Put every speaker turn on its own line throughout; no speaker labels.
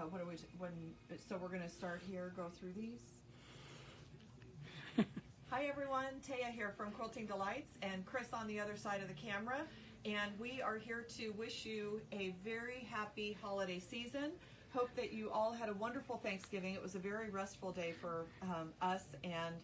So we're going to start here, go through these. Hi everyone, Taya here from Quilting Delights and Chris on the other side of the camera. And we are here to wish you a very happy holiday season. Hope that you all had a wonderful Thanksgiving. It was a very restful day for us and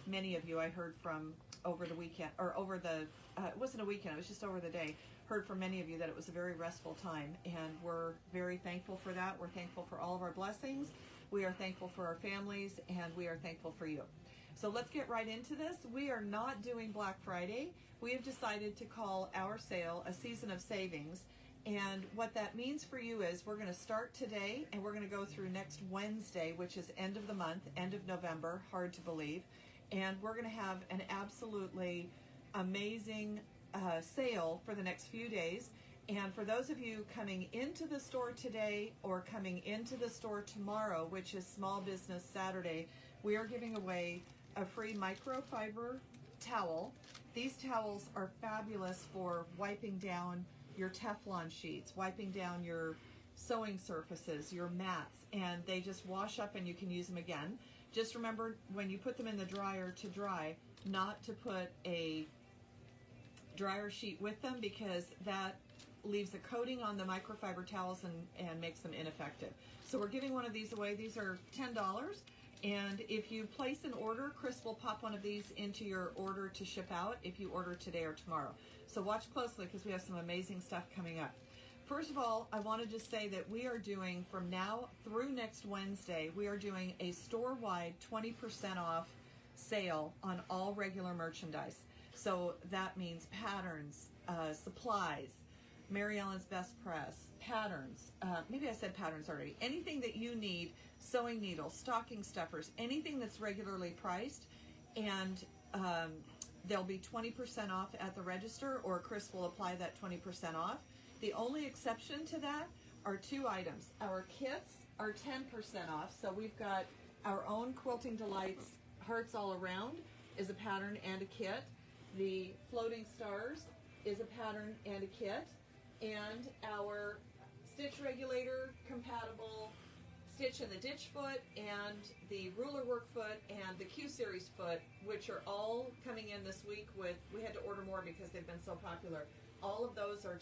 many of you. I heard from over the weekend, or over the, it wasn't a weekend, it was just over the day. Heard from many of you that it was a very restful time, and we're very thankful for that. We're thankful for all of our blessings. We are thankful for our families, and we are thankful for you. So let's get right into this. We are not doing Black Friday. We have decided to call our sale a season of savings. And what that means for you is we're going to start today and we're going to go through next Wednesday, which is end of the month, end of November, hard to believe. And we're going to have an absolutely amazing sale for the next few days. And for those of you coming into the store today or coming into the store tomorrow, which is Small Business Saturday, we are giving away a free microfiber towel. These towels are fabulous for wiping down your Teflon sheets, wiping down your sewing surfaces, your mats, and they just wash up and you can use them again. Just remember when you put them in the dryer to dry, not to put a dryer sheet with them because that leaves a coating on the microfiber towels and makes them ineffective. So we're giving one of these away. These are $10. And if you place an order, Chris will pop one of these into your order to ship out if you order today or tomorrow. So watch closely because we have some amazing stuff coming up. First of all, I want to just say that we are doing, from now through next Wednesday, we are doing a store-wide 20% off sale on all regular merchandise. So that means patterns, supplies, Mary Ellen's Best Press, patterns, maybe I said patterns already, anything that you need, sewing needles, stocking stuffers, anything that's regularly priced, and there'll be 20% off at the register, or Chris will apply that 20% off. The only exception to that are two items. Our kits are 10% off, so we've got our own Quilting Delights Hearts All Around is a pattern and a kit. The Floating Stars is a pattern and a kit. And our Stitch Regulator compatible Stitch in the Ditch foot and the Ruler Work foot and the Q Series foot, which are all coming in this week with, we had to order more because they've been so popular. All of those are 10%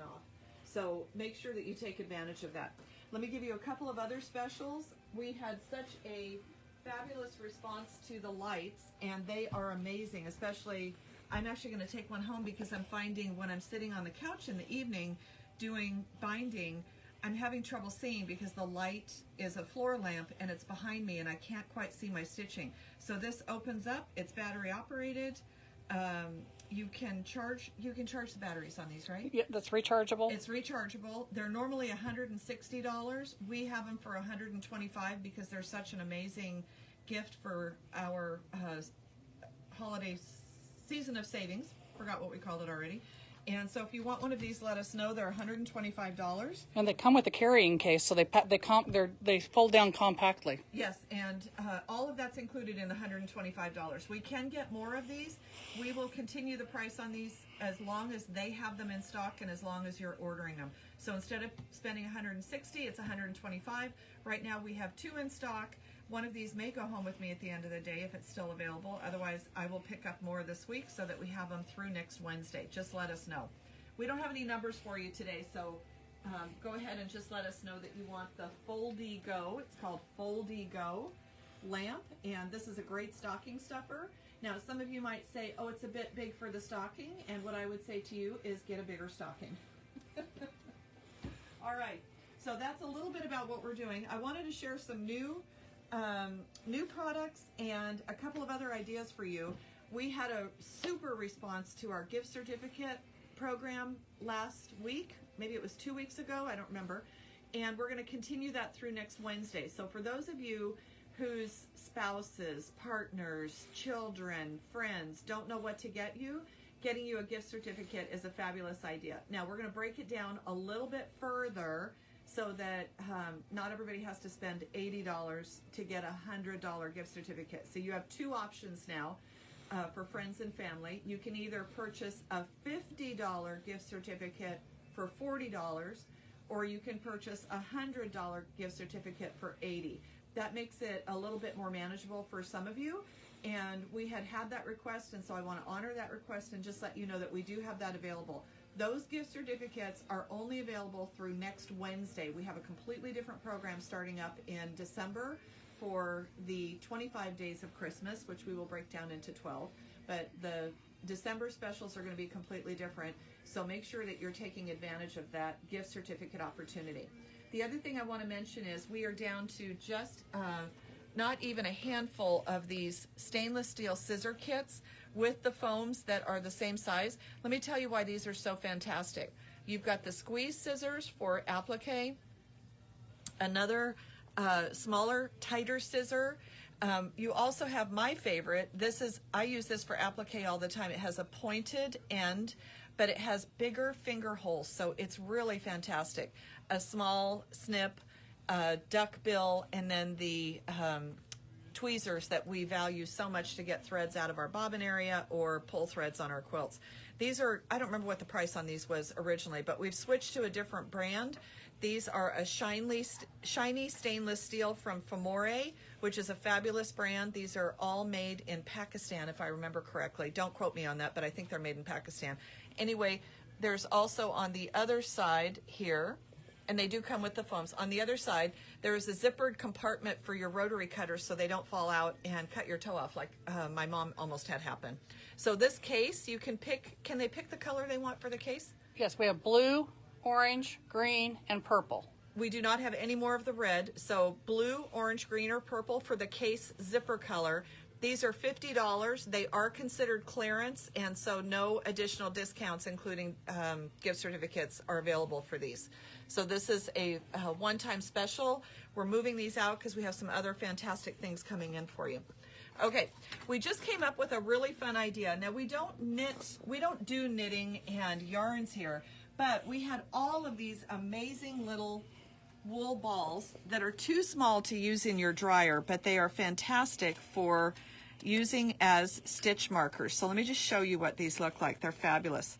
off. So make sure that you take advantage of that. Let me give you a couple of other specials. We had such a fabulous response to the lights, and they are amazing, especially I'm actually going to take one home because I'm finding when I'm sitting on the couch in the evening doing binding, I'm having trouble seeing because the light is a floor lamp and it's behind me and I can't quite see my stitching. So this opens up, it's battery operated. You can charge the batteries on these, right?
Yeah, that's rechargeable.
It's rechargeable. They're normally $160. We have them for $125 because they're such an amazing gift for our holiday season of savings. Forgot what we called it already. And so if you want one of these, let us know. They're $125.
And they come with a carrying case, so they fold down compactly.
Yes, and all of that's included in the $125. We can get more of these. We will continue the price on these as long as they have them in stock and as long as you're ordering them. So instead of spending $160, it's $125. Right now we have two in stock. One of these may go home with me at the end of the day if it's still available. Otherwise, I will pick up more this week so that we have them through next Wednesday. Just let us know. We don't have any numbers for you today, so go ahead and just let us know that you want the Foldy Go. It's called Foldy Go lamp, and this is a great stocking stuffer. Now, some of you might say, oh, it's a bit big for the stocking, and what I would say to you is get a bigger stocking. All right, so that's a little bit about what we're doing. I wanted to share some new products and a couple of other ideas for you. We had a super response to our gift certificate program last week. Maybe it was 2 weeks ago, I don't remember. And we're going to continue that through next Wednesday. So for those of you whose spouses, partners, children, friends don't know what to get you, getting you a gift certificate is a fabulous idea. Now we're going to break it down a little bit further so that not everybody has to spend $80 to get a $100 gift certificate. So you have two options now for friends and family. You can either purchase a $50 gift certificate for $40, or you can purchase a $100 gift certificate for $80. That makes it a little bit more manageable for some of you. And we had that request, and so I want to honor that request and just let you know that we do have that available. Those gift certificates are only available through next Wednesday. We have a completely different program starting up in December for the 25 days of Christmas, which we will break down into 12. But the December specials are going to be completely different, so make sure that you're taking advantage of that gift certificate opportunity. The other thing I want to mention is we are down to just not even a handful of these stainless steel scissor kits with the foams that are the same size. Let me tell you why these are so fantastic. You've got the squeeze scissors for applique, another smaller, tighter scissor. You also have my favorite. I use this for applique all the time. It has a pointed end, but it has bigger finger holes, so it's really fantastic. A small snip, duck bill, and then the tweezers that we value so much to get threads out of our bobbin area or pull threads on our quilts. These are, I don't remember what the price on these was originally, but we've switched to a different brand. These are a shiny stainless steel from Famore, which is a fabulous brand. These are all made in Pakistan, if I remember correctly. Don't quote me on that, but I think they're made in Pakistan. Anyway, there's also on the other side here, and they do come with the foams. On the other side, there is a zippered compartment for your rotary cutters so they don't fall out and cut your toe off like my mom almost had happen. So this case, you can pick, can they pick the color they want for the case?
Yes, we have blue, orange, green, and purple.
We do not have any more of the red, so blue, orange, green, or purple for the case zipper color. These are $50. They are considered clearance, and so no additional discounts, including gift certificates, are available for these. So this is a one-time special. We're moving these out because we have some other fantastic things coming in for you. Okay, we just came up with a really fun idea. Now we don't do knitting and yarns here, but we had all of these amazing little wool balls that are too small to use in your dryer, but they are fantastic for using as stitch markers. So let me just show you what these look like. They're fabulous.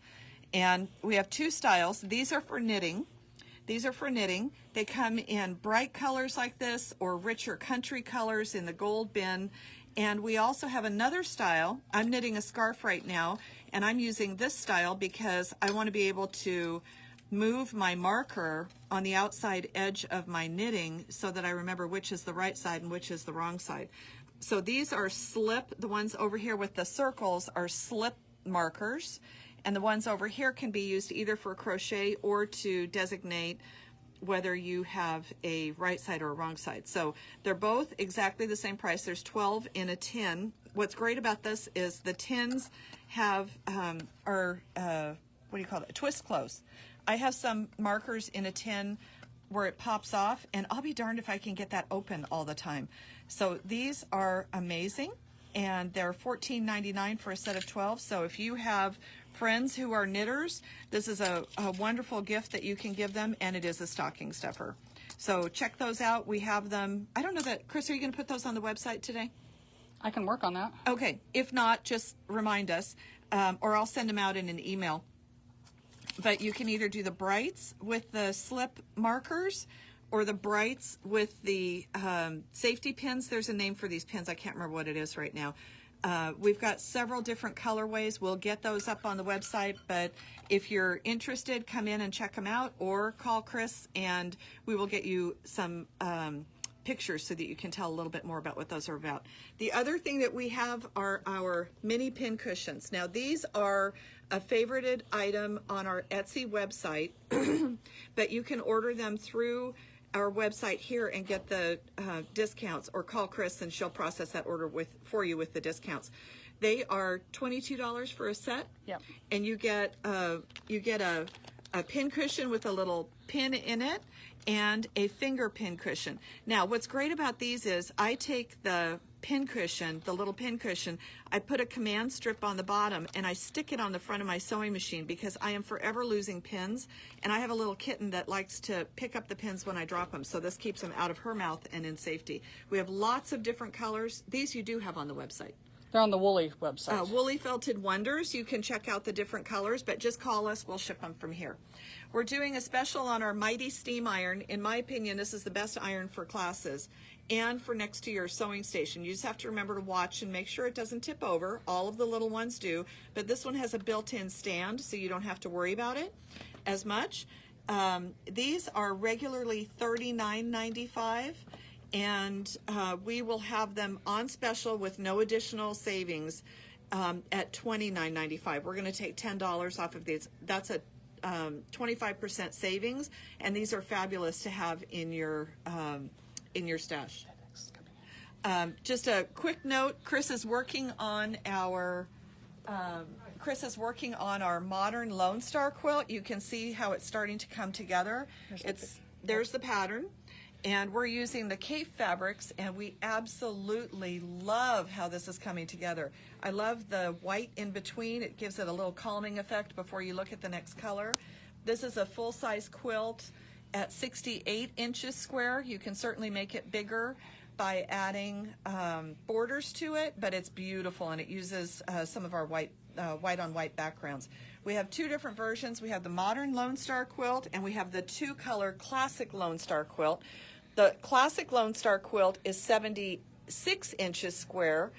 And we have two styles. These are for knitting. These are for knitting. They come in bright colors like this or richer country colors in the gold bin. And we also have another style. I'm knitting a scarf right now, and I'm using this style because I want to be able to move my marker on the outside edge of my knitting so that I remember which is the right side and which is the wrong side. So these are slip. The ones over here with the circles are slip markers, and the ones over here can be used either for crochet or to designate whether you have a right side or a wrong side. So they're both exactly the same price. There's 12 in a tin. What's great about this is the tins have what do you call it? Twist close. I have some markers in a tin where it pops off, and I'll be darned if I can get that open all the time. So these are amazing, and they're $14.99 for a set of 12. So if you have friends who are knitters, this is a wonderful gift that you can give them, and it is a stocking stuffer. So check those out. We have them. I don't know that, Chris, are you going to put those on the website today?
I can work on that.
Okay. If not, just remind us, or I'll send them out in an email. But you can either do the brights with the slip markers or the brights with the safety pins. There's a name for these pins. I can't remember what it is right now. We've got several different colorways. We'll get those up on the website, but if you're interested, come in and check them out or call Chris and we will get you some pictures so that you can tell a little bit more about what those are about. The other thing that we have are our mini pin cushions. Now these are a favorited item on our Etsy website, but you can order them through our website here and get the discounts, or call Chris and she'll process that order for you with the discounts. They are $22 for a set.
Yep.
And you get a pin cushion with a little pin in it and a finger pin cushion. Now, what's great about these is I take the pin cushion, the little pin cushion, I put a command strip on the bottom and I stick it on the front of my sewing machine because I am forever losing pins, and I have a little kitten that likes to pick up the pins when I drop them, so this keeps them out of her mouth and in safety. We have lots of different colors. These you do have on the website.
They're on the Woolly website.
Woolly Felted Wonders. You can check out the different colors, but just call us. We'll ship them from here. We're doing a special on our Mighty Steam Iron. In my opinion, this is the best iron for classes and for next to your sewing station. You just have to remember to watch and make sure it doesn't tip over. All of the little ones do, but this one has a built-in stand, so you don't have to worry about it as much. These are regularly $39.95. And we will have them on special with no additional savings at $29.95. We're going to take $10 off of these. That's a 25% savings, and these are fabulous to have in your stash. Just a quick note: Chris is working on our modern Lone Star quilt. You can see how it's starting to come together. There's the pattern. And we're using the Cape fabrics, and we absolutely love how this is coming together. I love the white in between. It gives it a little calming effect before you look at the next color. This is a full-size quilt at 68 inches square. You can certainly make it bigger by adding borders to it, but it's beautiful, and it uses some of our white on white backgrounds. We have two different versions. We have the modern Lone Star quilt, and we have the two-color classic Lone Star quilt. The classic Lone Star quilt is 76 inches square,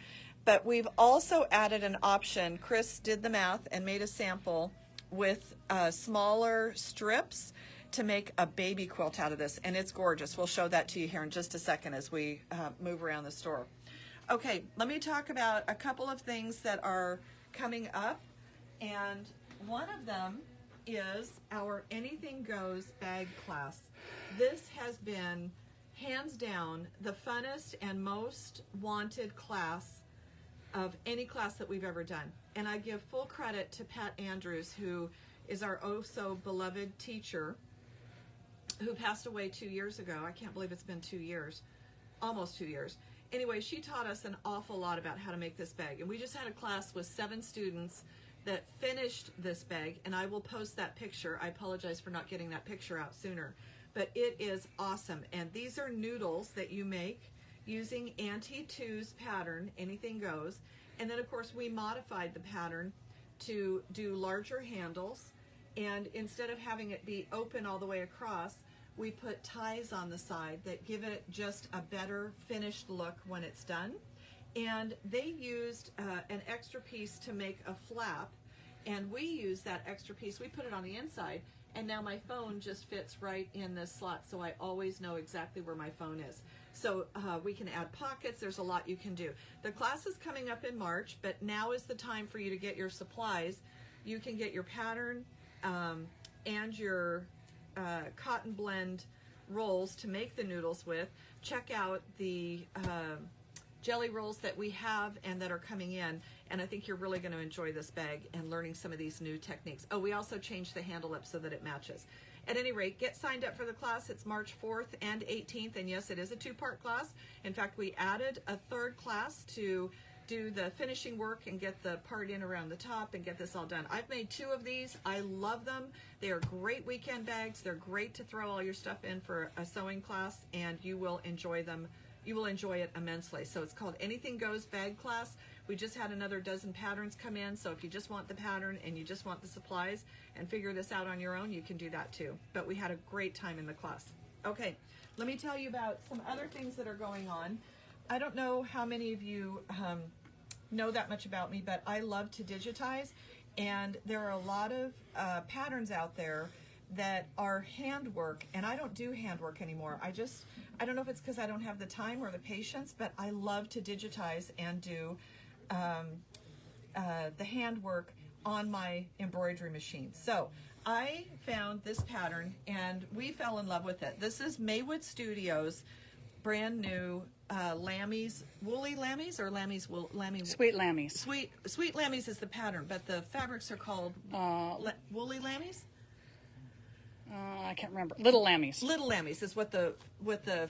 but we've also added an option. Chris did the math and made a sample with smaller strips to make a baby quilt out of this, and it's gorgeous. We'll show that to you here in just a second as we move around the store. Okay, let me talk about a couple of things that are coming up, and one of them is our Anything Goes bag class. This has been hands down the funnest and most wanted class of any class that we've ever done. And I give full credit to Pat Andrews, who is our oh so beloved teacher, who passed away 2 years ago. I can't believe it's been 2 years, almost 2 years. Anyway, she taught us an awful lot about how to make this bag. And we just had a class with 7 students that finished this bag, and I will post that picture. I apologize for not getting that picture out sooner. But it is awesome. And these are noodles that you make using Auntie Two's pattern, Anything Goes. And then, of course, we modified the pattern to do larger handles. And instead of having it be open all the way across, we put ties on the side that give it just a better finished look when it's done. And they used an extra piece to make a flap, and we used that extra piece. We put it on the inside, and now my phone just fits right in this slot, so I always know exactly where my phone is. So we can add pockets. There's a lot you can do. The class is coming up in March, but now is the time for you to get your supplies. You can get your pattern and your cotton blend rolls to make the noodles with. Check out the jelly rolls that we have and that are coming in, and I think you're really going to enjoy this bag and learning some of these new techniques. Oh, we also changed the handle up so that it matches. At any rate, get signed up for the class. It's March 4th and 18th, and yes, it is a 2-part class. In fact, we added a 3rd class to do the finishing work and get the part in around the top and get this all done. I've made 2 of these. I love them. They are great weekend bags. They're great to throw all your stuff in for a sewing class, and you will enjoy them. You will enjoy it immensely. So it's called Anything Goes Bag Class. We just had another dozen patterns come in, so if you just want the pattern and you just want the supplies and figure this out on your own, you can do that too. But we had a great time in the class. Okay, let me tell you about some other things that are going on. I don't know how many of you know that much about me, but I love to digitize, and there are a lot of patterns out there that are handwork, and I don't do handwork anymore. I don't know if it's because I don't have the time or the patience, but I love to digitize and do the handwork on my embroidery machine. So I found this pattern, and we fell in love with it. This is Maywood Studios' brand new lammies, woolly lammies, or lammies, lammy.
Sweet lammies.
Sweet lammies is the pattern, but the fabrics are called woolly lammies.
I can't remember. Little lammies.
Little lammies is what the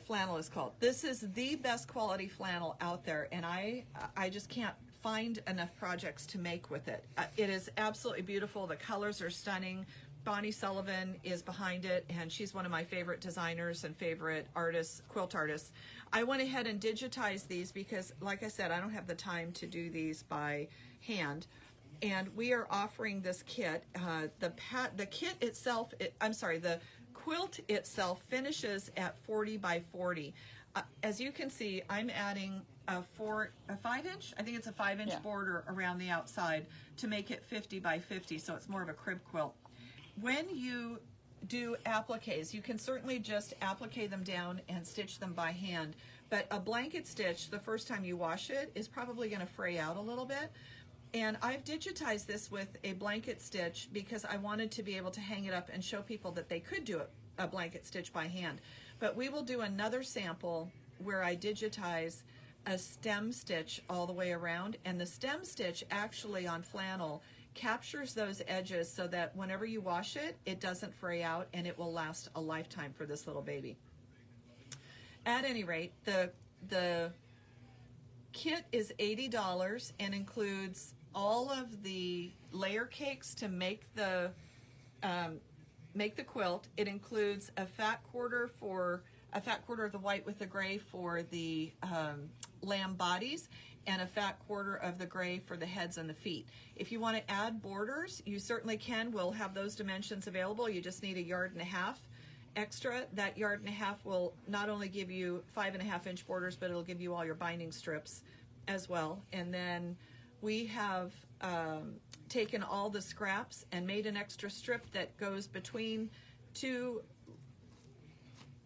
flannel is called. This is the best quality flannel out there, and I just can't find enough projects to make with it. It is absolutely beautiful. The colors are stunning. Bonnie Sullivan is behind it, and she's one of my favorite designers and favorite artists, quilt artists. I went ahead and digitized these because, like I said, I don't have the time to do these by hand. And we are offering this kit. The kit itself, the quilt itself finishes at 40 by 40. As you can see, I'm adding a 5-inch, I think it's a 5-inch border around the outside to make it 50 by 50, so it's more of a crib quilt. When you do appliques, you can certainly just applique them down and stitch them by hand, but a blanket stitch, the first time you wash it, is probably going to fray out a little bit. And I've digitized this with a blanket stitch because I wanted to be able to hang it up and show people that they could do a blanket stitch by hand. But we will do another sample where I digitize a stem stitch all the way around, and the stem stitch actually on flannel captures those edges so that whenever you wash it, it doesn't fray out, and it will last a lifetime for this little baby. At any rate, the kit is $80 and includes all of the layer cakes to make the quilt. It includes a fat quarter of the white with the gray for the lamb bodies, and a fat quarter of the gray for the heads and the feet. If you want to add borders, you certainly can. We'll have those dimensions available. You just need 1.5 yards extra. That 1.5 yards will not only give you 5.5-inch borders, but it'll give you all your binding strips as well. And then we have taken all the scraps and made an extra strip that goes between 2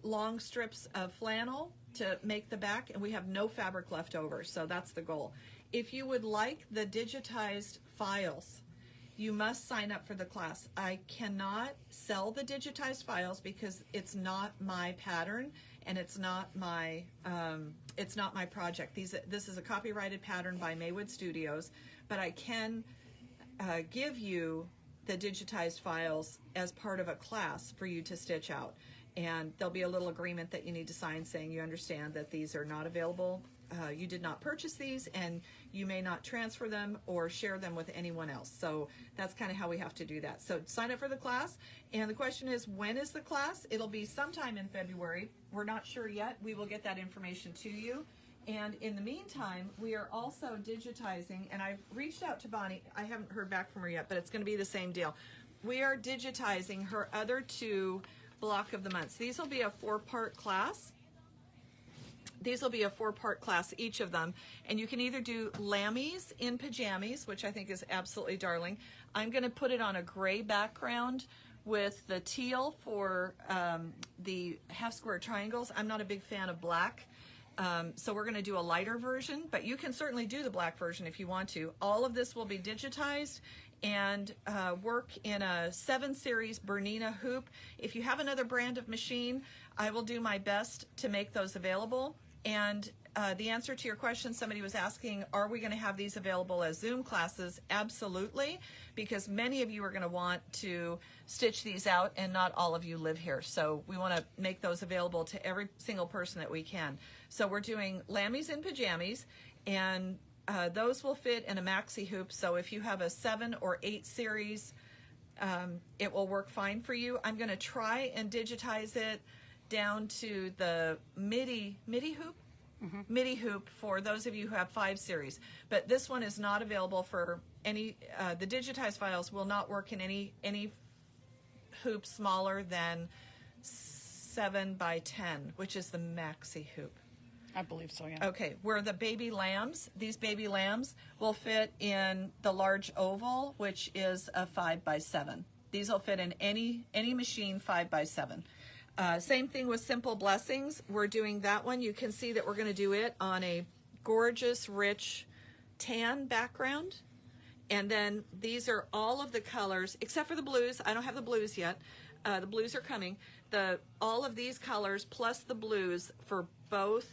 long strips of flannel to make the back, and we have no fabric left over, so that's the goal. If you would like the digitized files, you must sign up for the class. I cannot sell the digitized files because it's not my pattern and it's not my project. This is a copyrighted pattern by Maywood Studios, but I can give you the digitized files as part of a class for you to stitch out. And there'll be a little agreement that you need to sign saying you understand that these are not available. You did not purchase these, and you may not transfer them or share them with anyone else. So that's kind of how we have to do that. So sign up for the class. And the question is, when is the class? It'll be sometime in February. We're not sure yet. We will get that information to you. And in the meantime, we are also digitizing, and I've reached out to Bonnie. I haven't heard back from her yet, but it's going to be the same deal. We are digitizing her other 2 block of the months. These will be a 4-part class. These will be a 4-part class, each of them. And you can either do Lammies in Pajamas, which I think is absolutely darling. I'm going to put it on a gray background with the teal for the half-square triangles. I'm not a big fan of black. So we're going to do a lighter version, but you can certainly do the black version if you want to. All of this will be digitized and work in a 7-series Bernina hoop. If you have another brand of machine, I will do my best to make those available. And the answer to your question, somebody was asking, are we going to have these available as Zoom classes? Absolutely, because many of you are going to want to stitch these out, and not all of you live here. So we want to make those available to every single person that we can. So we're doing Lammies in Pajamas, and those will fit in a maxi hoop. So if you have a 7 or 8 series, it will work fine for you. I'm going to try and digitize it down to the midi hoop. Midi hoop for those of you who have 5 series, but this one is not available for any. The digitized files will not work in any hoop smaller than 7 by 10, which is the maxi hoop.
I believe so, yeah. Okay,
where the baby lambs, these baby lambs will fit in the large oval, which is a 5 by 7. These will fit in any machine 5 by 7. Same thing with Simple Blessings. We're doing that one. You can see that we're going to do it on a gorgeous, rich tan background. And then these are all of the colors, except for the blues. I don't have the blues yet. The blues are coming. All of these colors plus the blues for both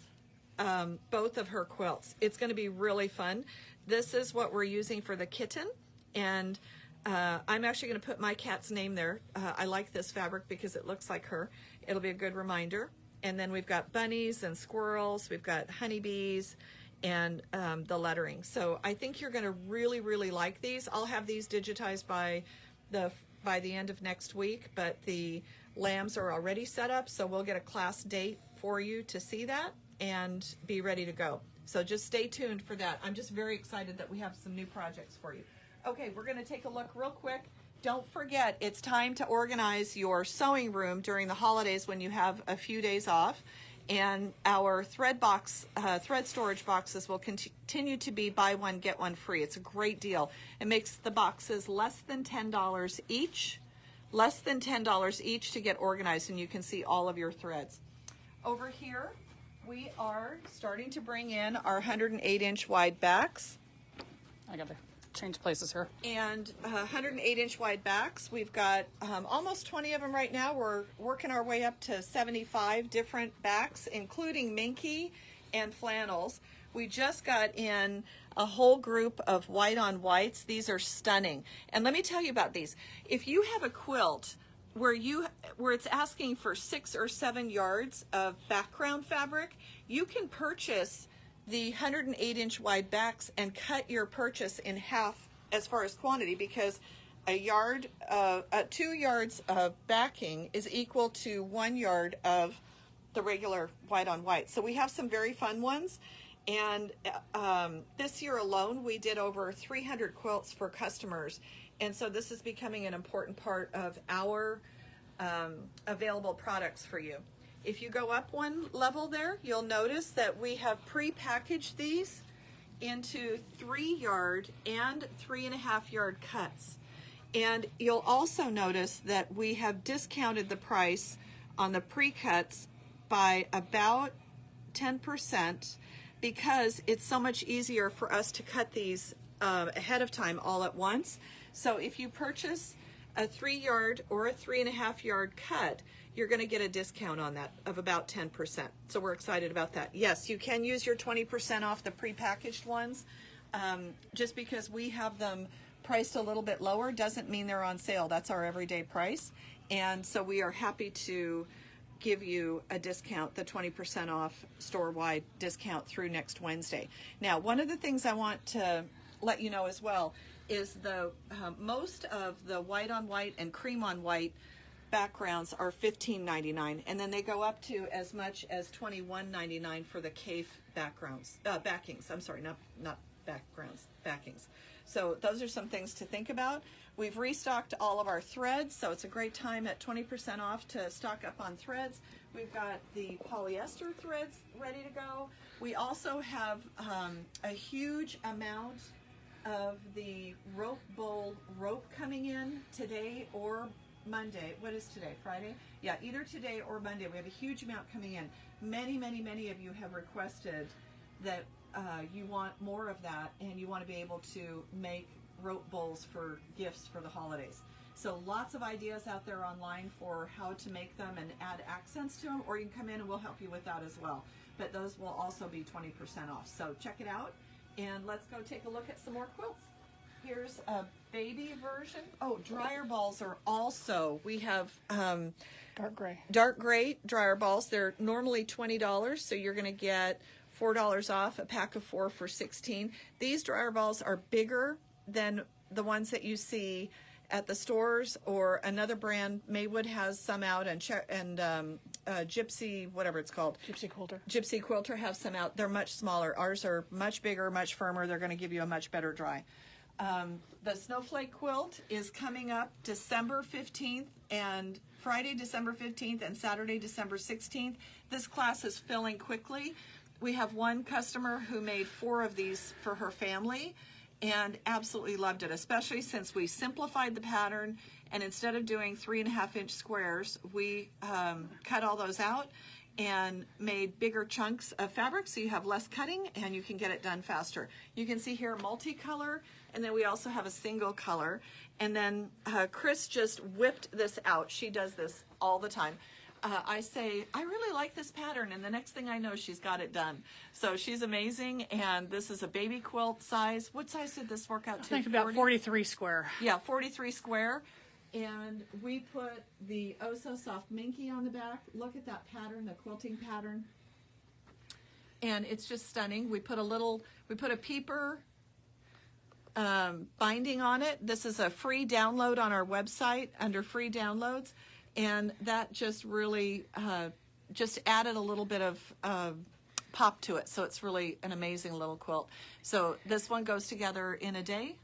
of her quilts. It's going to be really fun. This is what we're using for the kitten. And I'm actually going to put my cat's name there. I like this fabric because it looks like her. It'll be a good reminder. And then we've got bunnies and squirrels. We've got honeybees and the lettering. So I think you're going to really, really like these. I'll have these digitized by the by the end of next week, but the lambs are already set up, so we'll get a class date for you to see that and be ready to go. So just stay tuned for that. I'm just very excited that we have some new projects for you. Okay, we're going to take a look real quick. Don't forget, it's time to organize your sewing room during the holidays when you have a few days off. And our thread storage boxes will continue to be buy one, get one free. It's a great deal. It makes the boxes less than $10 each. Less than $10 each to get organized, and you can see all of your threads. Over here, we are starting to bring in our 108-inch wide backs.
I got to change places here.
And 108-inch wide backs. We've got almost 20 of them right now. We're working our way up to 75 different backs, including minky and flannels. We just got in a whole group of white on whites. These are stunning. And let me tell you about these. If you have a quilt where it's asking for 6 or 7 yards of background fabric, you can purchase the 108-inch wide backs and cut your purchase in half as far as quantity, because 2 yards of backing is equal to 1 yard of the regular white on white. So we have some very fun ones. And this year alone, we did over 300 quilts for customers. And so this is becoming an important part of our available products for you. If you go up one level there, you'll notice that we have pre-packaged these into 3-yard and 3.5-yard cuts. And you'll also notice that we have discounted the price on the pre-cuts by about 10%, because it's so much easier for us to cut these ahead of time all at once. So if you purchase a 3-yard or a 3.5-yard cut, you're going to get a discount on that of about 10%. So we're excited about that. Yes, you can use your 20% off the prepackaged ones. Just because we have them priced a little bit lower doesn't mean they're on sale. That's our everyday price. And so we are happy to give you a discount, the 20% off store-wide discount through next Wednesday. Now, one of the things I want to let you know as well is the most of the white on white and cream on white backgrounds are $15.99, and then they go up to as much as $21.99 for the CAFE backings. I'm sorry, not backgrounds, backings. So those are some things to think about. We've restocked all of our threads, so it's a great time at 20% off to stock up on threads. We've got the polyester threads ready to go. We also have a huge amount of the rope bowl rope coming in today or Monday. What is today? Friday? Yeah, either today or Monday. We have a huge amount coming in. Many of you have requested that you want more of that, and you want to be able to make rope bowls for gifts for the holidays. So lots of ideas out there online for how to make them and add accents to them, or you can come in and we'll help you with that as well. But those will also be 20% off. So check it out, and let's go take a look at some more quilts. Here's a baby version. Oh, dryer balls are also, we have dark gray dryer balls. They're normally $20, so you're going to get $4 off, a pack of 4 for $16. These dryer balls are bigger than the ones that you see at the stores, or another brand. Maywood has some out, and Gypsy, whatever it's called. Gypsy Quilter have some out. They're much smaller. Ours are much bigger, much firmer. They're going to give you a much better dry. The snowflake quilt is coming up December 15th, and Friday, December 15th, and Saturday, December 16th. This class is filling quickly. We have one customer who made 4 of these for her family and absolutely loved it, especially since we simplified the pattern, and instead of doing 3.5-inch squares, we cut all those out and made bigger chunks of fabric, so you have less cutting and you can get it done faster. You can see here multicolor, and then we also have a single color. And then Chris just whipped this out. She does this all the time. I say, I really like this pattern, and the next thing I know, she's got it done. So she's amazing, and this is a baby quilt size. What size did this work out to?
I think about 43 square.
Yeah, 43 square. And we put the Oh So Soft Minky on the back. Look at that pattern, the quilting pattern. And it's just stunning. We put a peeper binding on it. This is a free download on our website under free downloads, and that just really just added a little bit of pop to it. So it's really an amazing little quilt. So this one goes together in a day.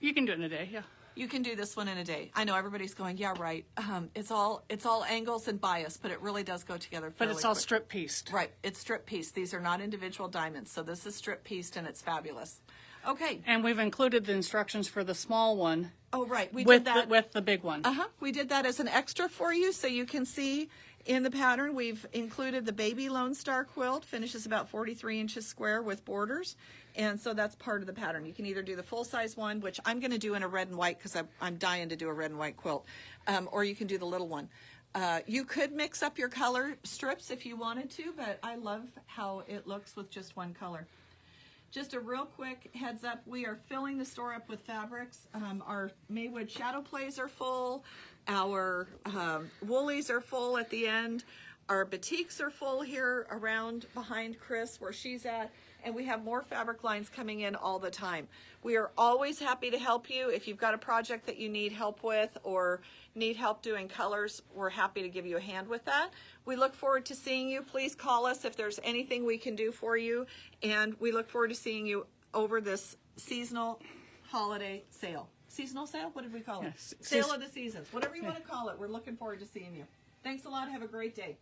You can do it in a day, yeah.
You can do this one in a day. I know everybody's going, yeah, right. It's all angles and bias, but it really does go together fairly
But it's all
quick.
strip pieced.
Right, it's strip pieced. These are not individual diamonds, so this is strip pieced and it's fabulous. Okay.
And we've included the instructions for the small one.
Oh, right. We
with
did that.
with the big one.
We did that as an extra for you, so you can see in the pattern we've included the baby Lone Star quilt. Finishes about 43 inches square with borders, and so that's part of the pattern. You can either do the full-size one, which I'm going to do in a red and white because I'm dying to do a red and white quilt, or you can do the little one. You could mix up your color strips if you wanted to, but I love how it looks with just one color. Just a real quick heads up, we are filling the store up with fabrics. Our Maywood shadow plays are full. Our woolies are full at the end. Our batiks are full here around behind Chris where she's at. And we have more fabric lines coming in all the time. We are always happy to help you. If you've got a project that you need help with or need help doing colors, we're happy to give you a hand with that. We look forward to seeing you. Please call us if there's anything we can do for you. And we look forward to seeing you over this seasonal holiday sale. Seasonal sale? What did we call it?
Yes.
Sale of the seasons. Whatever you want to call it. We're looking forward to seeing you. Thanks a lot. Have a great day.